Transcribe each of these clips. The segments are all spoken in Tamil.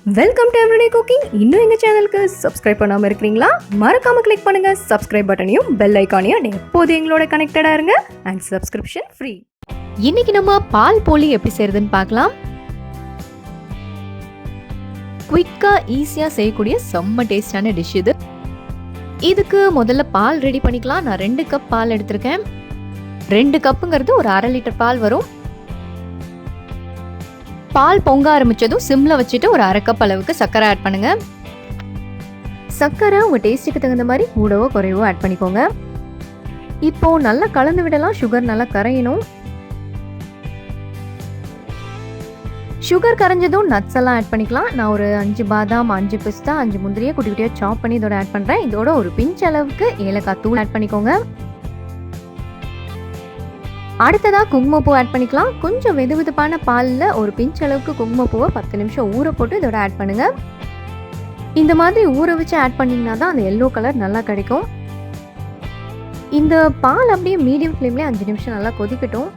Welcome to everyday cooking. இன்னும் எங்கள் சேனலுக்கு சப்ஸ்கிரைப் பண்ணாமல் இருக்கிறீங்களா? மறக்காமல் கிளிக் பண்ணுங்கள் சப்ஸ்கிரைப் பட்டனையும் பெல் ஐக்கானையும். எப்போது எங்களோட கனெக்டடாக இருங்க அண்ட் சப்ஸ்கிரிப்ஷன் ஃப்ரீ. இன்னைக்கு நம்ம பால் போலி எப்படி செய்யறதுன்னு பார்க்கலாம். குயிக்காக ஈஸியாக செய்யக்கூடிய செம்ம டேஸ்டான டிஷ் இது. இதுக்கு முதல்ல பால் ரெடி பண்ணிக்கலாம். நான் 2 கப் பால் எடுத்திருக்கேன். 2 கப்புங்கிறது ஒரு 1/2 லிட்டர் பால் வரும். பால் பொங்க ஆரம்பிச்சதும் சிம்ல வச்சுட்டு ஒரு 1/2 கப் அளவுக்கு சர்க்கரை ஆட் பண்ணுங்க. சர்க்கரை உங்க டேஸ்ட்டுக்கு தகுந்த மாதிரி கூடவோ குறைவோ ஆட் பண்ணிக்கோங்க. இப்போ நல்லா கலந்து விடலாம். சுகர் நல்லா கரையணும். சுகர் கரைஞ்சதும் நட்ஸ் எல்லாம் ஆட் பண்ணிக்கலாம். நான் ஒரு 5 பாதாம், 5 பிஸ்தா, 5 முந்திரியை குட்டி குட்டியாக சாப் பண்ணி இதோட ஆட் பண்ணுறேன். இதோட ஒரு பிஞ்ச் அளவுக்கு ஏலக்காய் தூள் ஆட் பண்ணிக்கோங்க. அடுத்ததா குங்குமப்பூ ஆட் பண்ணிக்கலாம். கொஞ்சம் வெதுவெதுப்பான பாலில் ஒரு பிஞ்ச் அளவுக்கு குங்குமப்பூவை 10 நிமிஷம் ஊற போட்டு இதோட ஆட் பண்ணுங்க. இந்த மாதிரி ஊற வச்சு ஆட் பண்ணிங்கன்னா தான் அந்த எல்லோ கலர் நல்லா கிடைக்கும். இந்த பால் அப்படியே மீடியம் ஃப்ளேம்லேயே 5 நிமிஷம் நல்லா கொதிக்கட்டும்.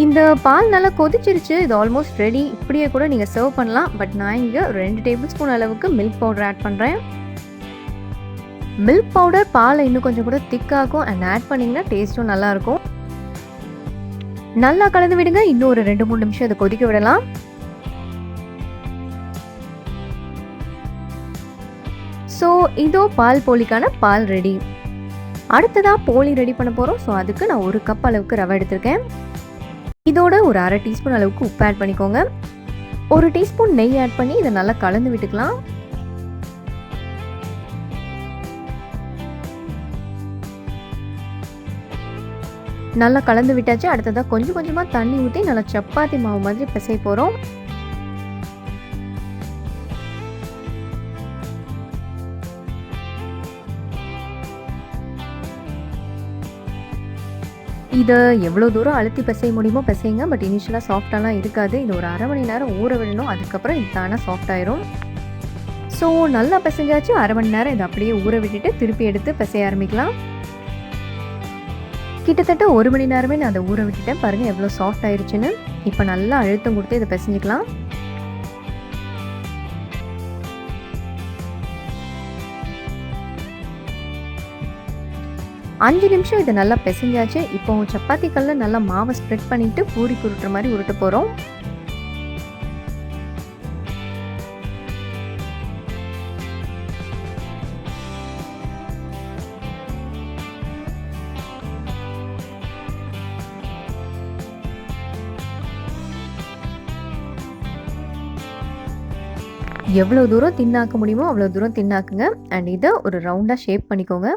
இந்த பால் நல்லா கொதிச்சிருச்சு. இது ஆல்மோஸ்ட் ரெடி. இப்படியே கூட நீங்கள் சர்வ் பண்ணலாம். பட் நான் இங்கே 2 டேபிள் ஸ்பூன் அளவுக்கு மில்க் பவுடர் ஆட் பண்ணுறேன். மில்க் பவுடர் பாலை இன்னும் கொஞ்சம் கூட திக்காகும் அண்ட் ஆட் பண்ணிங்கன்னா டேஸ்ட்டும் நல்லாயிருக்கும். நல்லா கலந்து விடுங்க. இன்னும் ஒரு 2-3 நிமிஷம் இதை கொதிக்க விடலாம். ஸோ இதோ பால் போலிக்கான பால் ரெடி. அடுத்ததாக போலி ரெடி பண்ண போகிறோம். ஸோ அதுக்கு நான் 1 கப் அளவுக்கு ரவை எடுத்திருக்கேன். இதோட ஒரு 1/2 டீஸ்பூன் அளவுக்கு உப்பு ஆட் பண்ணிக்கோங்க. 1 டீஸ்பூன் நெய் ஆட் பண்ணி இதை நல்லா கலந்து விட்டுக்கலாம். நல்லா கலந்து விட்டாச்சு. அடுத்ததாக கொஞ்சம் கொஞ்சமாக தண்ணி ஊற்றி நல்லா சப்பாத்தி மாவு மாதிரி பிசைய போகிறோம். இதை எவ்வளோ தூரம் அழுத்தி பிசைய முடியுமோ பிசைங்க. பட் இனிஷியலாக சாஃப்டாலாம் இருக்காது. இது ஒரு 1/2 மணி நேரம் ஊற விடணும். அதுக்கப்புறம் இது தானே சாஃப்ட் ஆயிரும். ஸோ நல்லா பிசைஞ்சாச்சு. 1/2 மணி நேரம் இதை அப்படியே ஊற விட்டுட்டு திருப்பி எடுத்து பிசைய ஆரம்பிக்கலாம். கிட்டத்தட்ட 1 மணி நேரமே நான் அதை ஊற விட்டுட்டேன். பாருங்கள் எவ்வளோ சாஃப்ட் ஆயிடுச்சுன்னு. இப்போ நல்லா அழுத்தம் கொடுத்து இதை பிசைஞ்சிக்கலாம். அஞ்சு நிமிஷம் இதை நல்லா பிசைஞ்சாச்சு. இப்போ சப்பாத்தி கல்லில் நல்லா மாவை ஸ்ப்ரெட் பண்ணிட்டு பூரி உருட்டுற மாதிரி உருட்ட போகிறோம். எவ்வளோ தூரம் தின்னாக்க முடியுமோ அவ்வளோ தூரம் தின்னாக்குங்க. அண்ட் இதை ஒரு ரவுண்டாக ஷேப் பண்ணிக்கோங்க.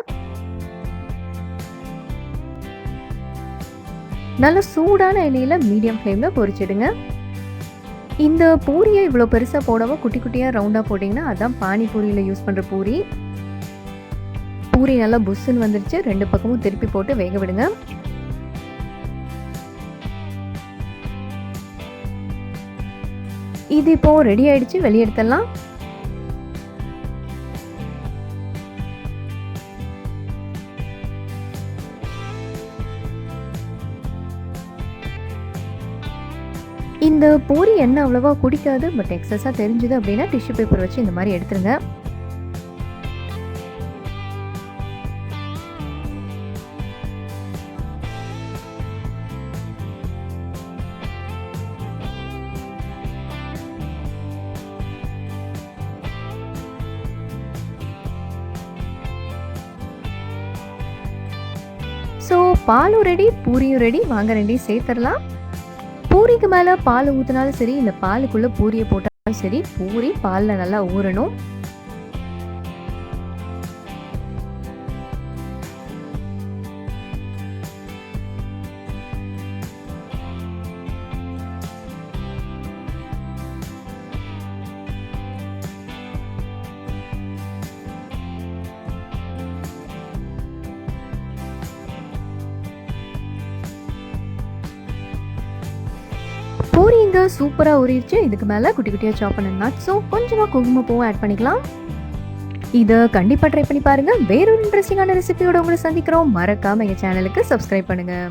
நல்ல சூடான எண்ணெயில் மீடியம் ஃப்ளேமில் பொரிச்சிடுங்க. இந்த பூரியை இவ்வளோ பெருசாக போடாமல் குட்டி குட்டியாக ரவுண்டாக போட்டிங்கன்னா அதான் பானிபூரியில் யூஸ் பண்ணுற பூரி. பூரி நல்லா புஷ்ஷுன்னு வந்துருச்சு. 2 பக்கமும் திருப்பி போட்டு வேக விடுங்க. இது இப்போ ரெடி ஆயிடுச்சு. வெளியெடுத்துடலாம். இந்த பூரி எண்ணெய் அவ்வளவா குடிக்காது. பட் எக்ஸஸாக தெரிஞ்சுது அப்படின்னா டிஷ்யூ பேப்பர் வச்சு இந்த மாதிரி எடுத்துருங்க. ஸோ பாலும் ரெடி, பூரியும் ரெடி. வாங்க 2ஐயும் சேர்த்துடலாம். பூரிக்கு மேலே பால் ஊற்றினாலும் சரி, இந்த பாலுக்குள்ளே பூரியை போட்டாலும் சரி, பூரி பாலில் நல்லா ஊறணும். பூரி இங்கே சூப்பராக ஊறிடுச்சு. இதுக்கு மேலே குட்டி குட்டியாக சாப் பண்ண நட்ஸும் கொஞ்சமாக குங்குமப்பூவும் ஆட் பண்ணிக்கலாம். இதை கண்டிப்பாக ட்ரை பண்ணி பாருங்கள். வேறொரு இன்ட்ரெஸ்டிங்கான ரெசிபியோட உங்களை சந்திக்கிறோம். மறக்காமல் எங்கள் சேனலுக்கு சப்ஸ்கிரைப் பண்ணுங்கள்.